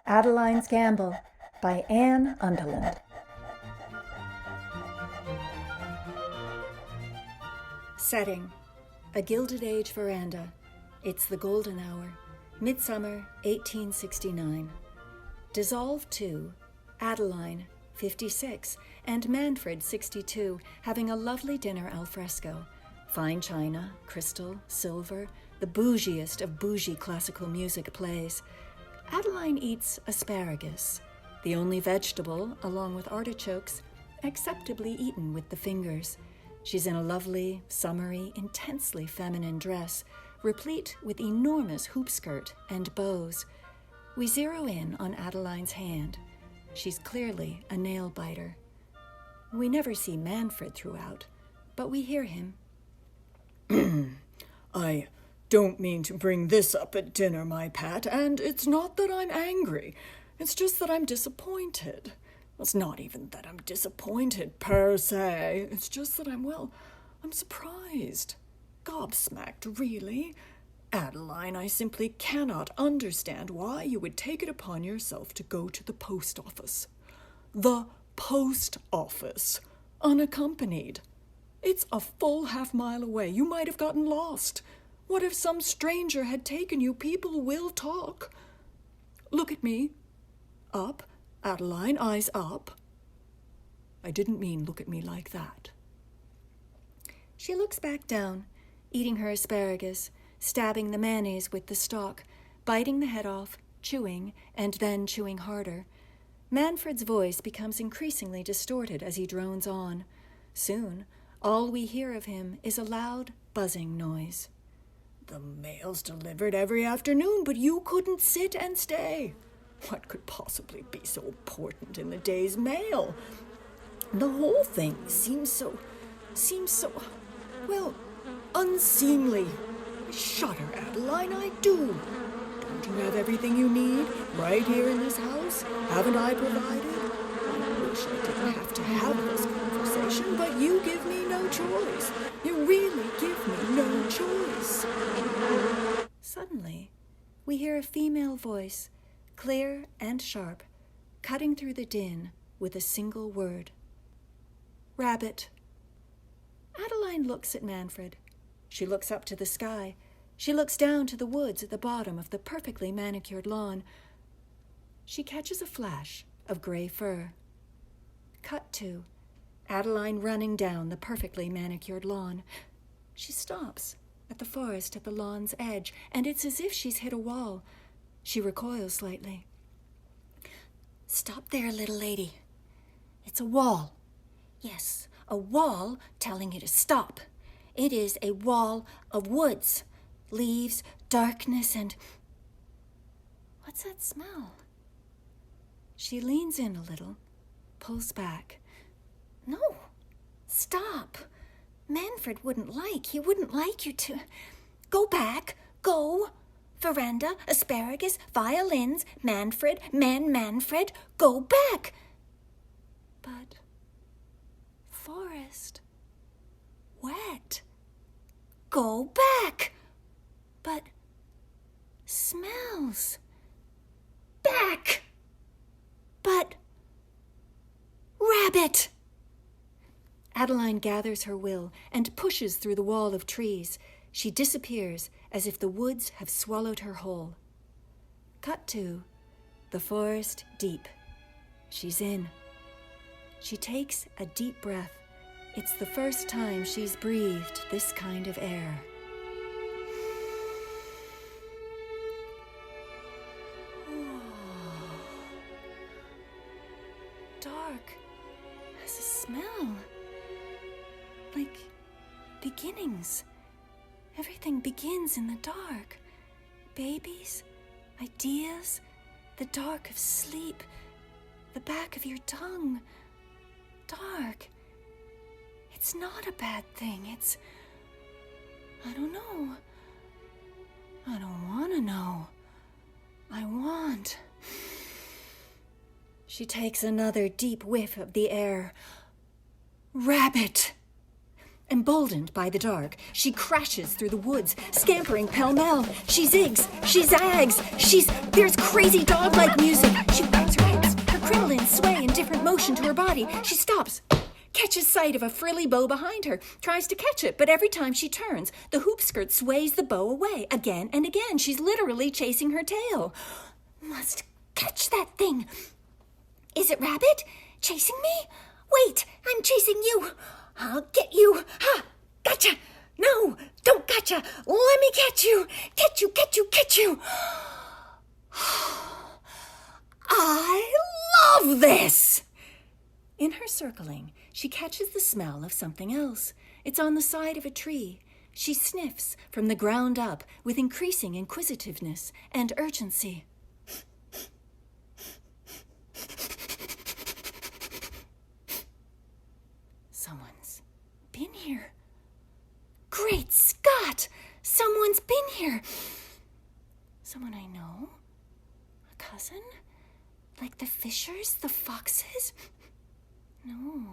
Adeline's Gambol by Undeland. Setting: a Gilded Age veranda. It's the golden hour. Midsummer, 1869. Dissolved two, Adeline, 56, and Manfred, 62, having a lovely dinner al fresco. Fine china, crystal, silver, the bougiest of bougie classical music plays. Adeline eats asparagus, the only vegetable, along with artichokes, acceptably eaten with the fingers. She's in a lovely, summery, intensely feminine dress, replete with enormous hoop skirt and bows. We zero in on Adeline's hand. She's clearly a nail-biter. We never see Manfred throughout, but we hear him. I don't mean to bring this up at dinner, my pet, and it's not that I'm angry. It's just that I'm disappointed. It's not even that I'm disappointed per se. It's just that I'm surprised. Gobsmacked, really. Adeline, I simply cannot understand why you would take it upon yourself to go to the post office. The post office, unaccompanied. It's a full half-mile away. You might have gotten lost. What if some stranger had taken you? People will talk. Look at me. Up, Adeline, eyes up. I didn't mean look at me like that. She looks back down, eating her asparagus, stabbing the mayonnaise with the stalk, biting the head off, chewing, and then chewing harder. Manfred's voice becomes increasingly distorted as he drones on. Soon, all we hear of him is a loud, buzzing noise. The mail's delivered every afternoon, but you couldn't sit and stay. What could possibly be so important in the day's mail? The whole thing seems so, well, unseemly. Shudder, Adeline, I do. Don't you have everything you need right here in this house? Haven't I provided? I wish I didn't have to have this conversation, but you give me no choice. You really give me no choice. Suddenly, we hear a female voice, clear and sharp, cutting through the din with a single word. Rabbit. Adeline looks at Manfred. She looks up to the sky. She looks down to the woods at the bottom of the perfectly manicured lawn. She catches a flash of gray fur. Cut to Adeline running down the perfectly manicured lawn. She stops at the forest at the lawn's edge, and it's as if she's hit a wall. She recoils slightly. Stop there, little lady. It's a wall. Yes, a wall telling you to stop. It is a wall of woods, leaves, darkness, and... What's that smell? She leans in a little, pulls back. No, stop. Manfred he wouldn't like you to... Go back, go. Veranda, asparagus, violins, Manfred, Manfred, go back. But... forest... wet. Go back. But smells. Back. But rabbit. Adeline gathers her will and pushes through the wall of trees. She disappears as if the woods have swallowed her whole. Cut to the forest deep. She's in. She takes a deep breath. It's the first time she's breathed this kind of air. Dark has a smell. Like beginnings. Everything begins in the dark. Babies, ideas, the dark of sleep, the back of your tongue. Dark. It's not a bad thing. I don't know. I don't want to know. I want. She takes another deep whiff of the air. Rabbit! Emboldened by the dark, she crashes through the woods, scampering pell-mell. She zigs, she zags, there's crazy dog-like music. She bangs her hips, her crinolines sway in different motion to her body. She stops, catches sight of a frilly bow behind her, tries to catch it, but every time she turns, the hoop skirt sways the bow away. Again and again, she's literally chasing her tail. Must catch that thing. Is it Rabbit? Chasing me? Wait, I'm chasing you. I'll get you. Ha! Gotcha! No, don't gotcha. Let me catch you. Catch you, catch you, catch you. I love this! In her circling, she catches the smell of something else. It's on the side of a tree. She sniffs from the ground up with increasing inquisitiveness and urgency. Someone's been here. Great Scott! Someone's been here. Someone I know? A cousin? Like the Fishers, the Foxes? No.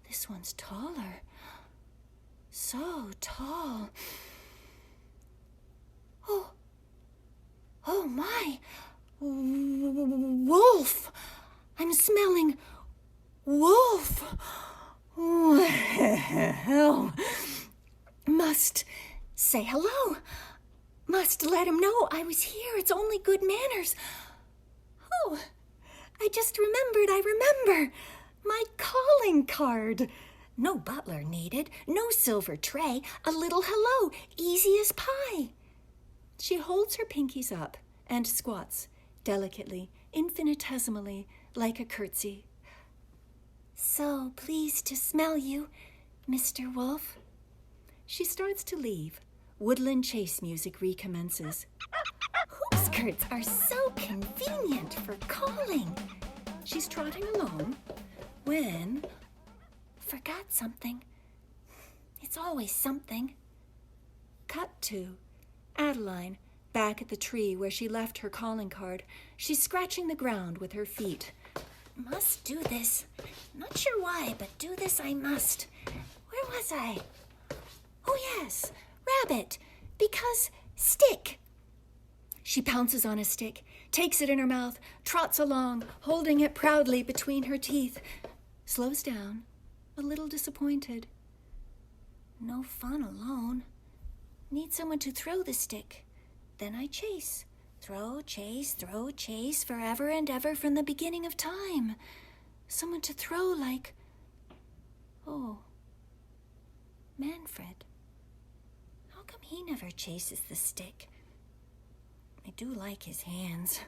This one's taller. So tall. Oh my. Wolf! I'm smelling wolf. Well, must say hello. Must let him know I was here. It's only good manners. Oh, I just remembered. I remember. My calling card. No butler needed. No silver tray. A little hello. Easy as pie. She holds her pinkies up and squats, delicately, infinitesimally, like a curtsy. So pleased to smell you, Mr. Wolf. She starts to leave. Woodland chase music recommences. Hoop skirts are so convenient for calling. She's trotting along when... Forgot something. It's always something. Cut to Adeline, back at the tree where she left her calling card. She's scratching the ground with her feet. Must do this. Not sure why, but do this I must. Where was I? Oh, yes. Rabbit. Because stick. She pounces on a stick, takes it in her mouth, trots along, holding it proudly between her teeth. Slows down, a little disappointed. No fun alone. Need someone to throw the stick. Then I chase. Throw, chase, forever and ever from the beginning of time. Someone to throw like... Oh, Manfred. How come he never chases the stick? I do like his hands.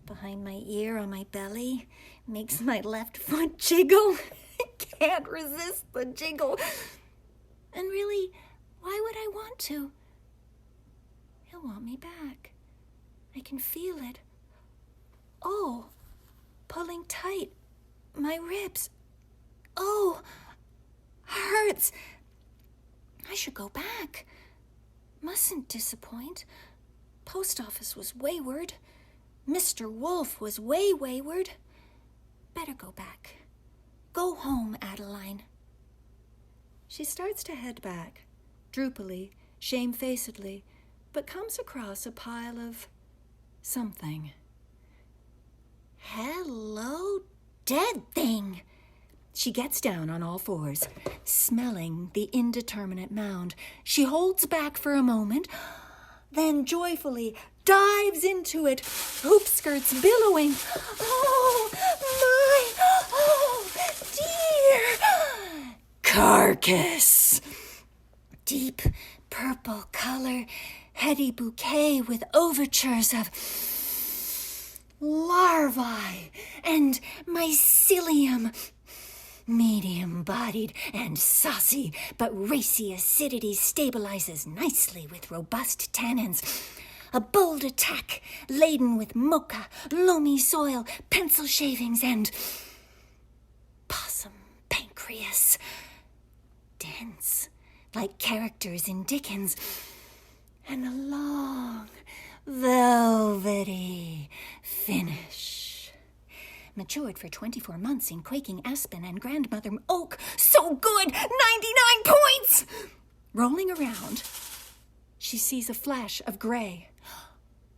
Behind my ear, on my belly. Makes my left foot jiggle. I can't resist the jiggle. And really, why would I want to? He'll want me back. I can feel it. Oh, pulling tight. My ribs. Oh, hurts. I should go back. Mustn't disappoint. Post office was wayward. Mr. Wolf was way wayward. Better go back. Go home, Adeline. She starts to head back, droopily, shamefacedly, but comes across a pile of something. Hello, dead thing. She gets down on all fours, smelling the indeterminate mound. She holds back for a moment, then joyfully dives into it, hoop skirts billowing. Oh, my, oh, dear. Carcass. Deep purple color, heady bouquet with overtures of larvae and mycelium. Medium-bodied and saucy, but racy acidity stabilizes nicely with robust tannins. A bold attack, laden with mocha, loamy soil, pencil shavings, and possum pancreas. Dense, like characters in Dickens. And a long, velvety finish. Matured for 24 months in quaking aspen and grandmother oak. So so good! 99 points! Rolling around, she sees a flash of gray.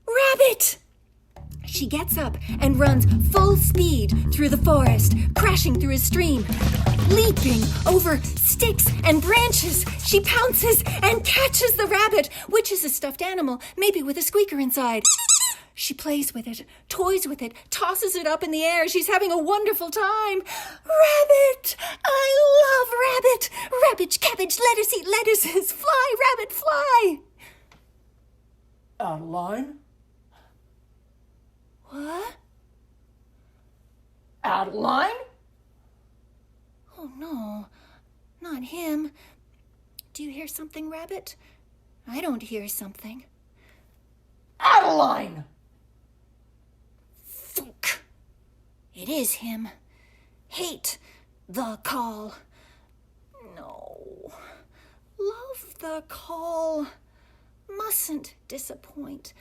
Rabbit! She gets up and runs full speed through the forest, crashing through a stream. Leaping over sticks and branches, she pounces and catches the rabbit, which is a stuffed animal, maybe with a squeaker inside. She plays with it, toys with it, tosses it up in the air. She's having a wonderful time. Rabbit! I love rabbit! Rabbit, cabbage, lettuce, eat lettuces. Fly, rabbit, fly! Adeline? What? Adeline? Oh, no. Not him. Do you hear something, Rabbit? I don't hear something. Adeline! Thunk. It is him. Hate the call. No. Love the call. Mustn't disappoint.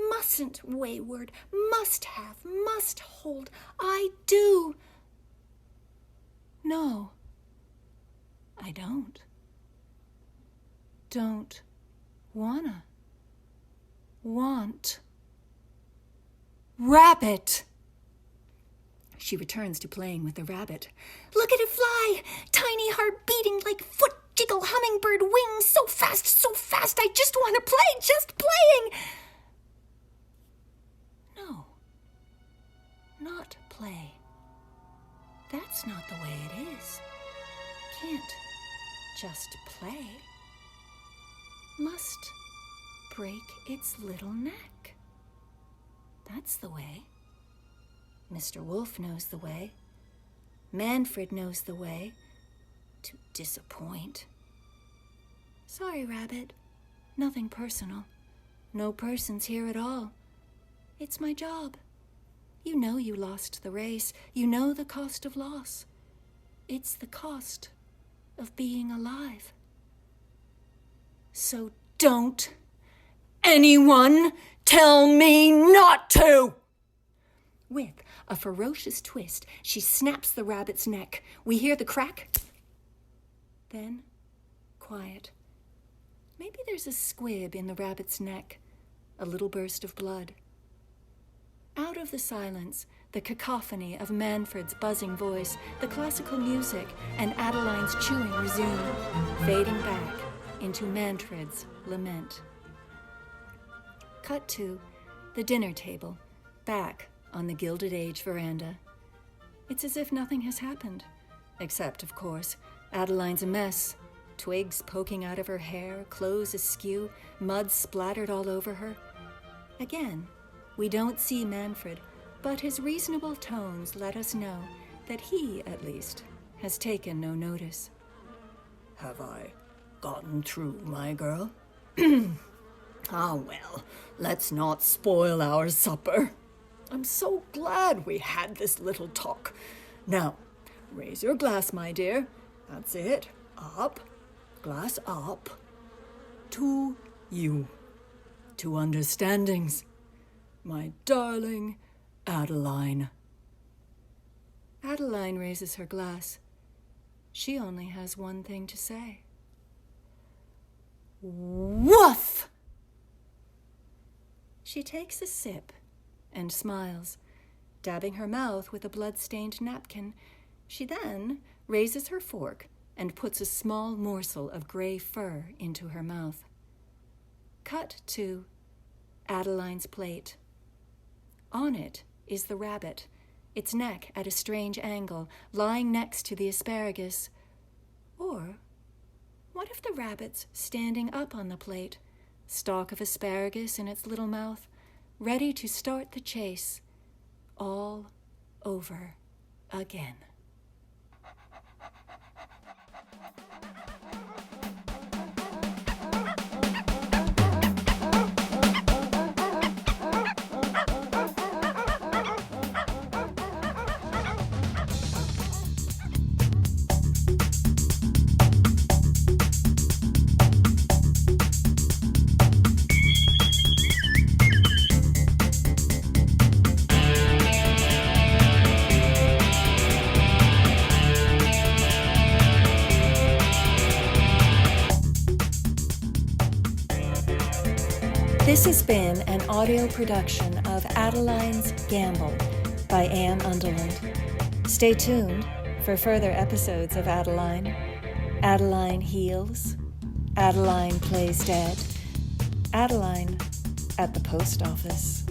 Mustn't wayward. Must have. Must hold. I do. No. I don't. Don't wanna. Want. Rabbit! She returns to playing with the rabbit. Look at it fly! Tiny heart beating like foot jiggle hummingbird wings. So fast, I just want to play, just playing! No. Not play. That's not the way it is. Can't just play. Must break its little neck. That's the way. Mr. Wolf knows the way. Manfred knows the way. To disappoint. Sorry, Rabbit. Nothing personal. No persons here at all. It's my job. You know you lost the race. You know the cost of loss. It's the cost of being alive. So don't anyone tell me not to! With a ferocious twist, she snaps the rabbit's neck. We hear the crack. Then, quiet. Maybe there's a squib in the rabbit's neck. A little burst of blood. Out of the silence, the cacophony of Manfred's buzzing voice, the classical music, and Adeline's chewing resume, fading back into Manfred's lament. Cut to the dinner table, back on the Gilded Age veranda. It's as if nothing has happened, except, of course, Adeline's a mess. Twigs poking out of her hair, clothes askew, mud splattered all over her. Again, we don't see Manfred, but his reasonable tones let us know that he, at least, has taken no notice. Have I gotten through, my girl? Ah, well, let's not spoil our supper. I'm so glad we had this little talk. Now, raise your glass, my dear. That's it. Up. Glass up. To you. To understandings. My darling Adeline. Adeline raises her glass. She only has one thing to say. Woof! She takes a sip and smiles, dabbing her mouth with a blood-stained napkin. She then raises her fork and puts a small morsel of gray fur into her mouth. Cut to Adeline's plate. On it is the rabbit, its neck at a strange angle, lying next to the asparagus. Or what if the rabbit's standing up on the plate, stalk of asparagus in its little mouth, ready to start the chase all over again? been an audio production of Adeline's Gambol by Anne Undeland. Stay tuned for further episodes of Adeline. Adeline heals. Adeline plays dead. Adeline at the post office.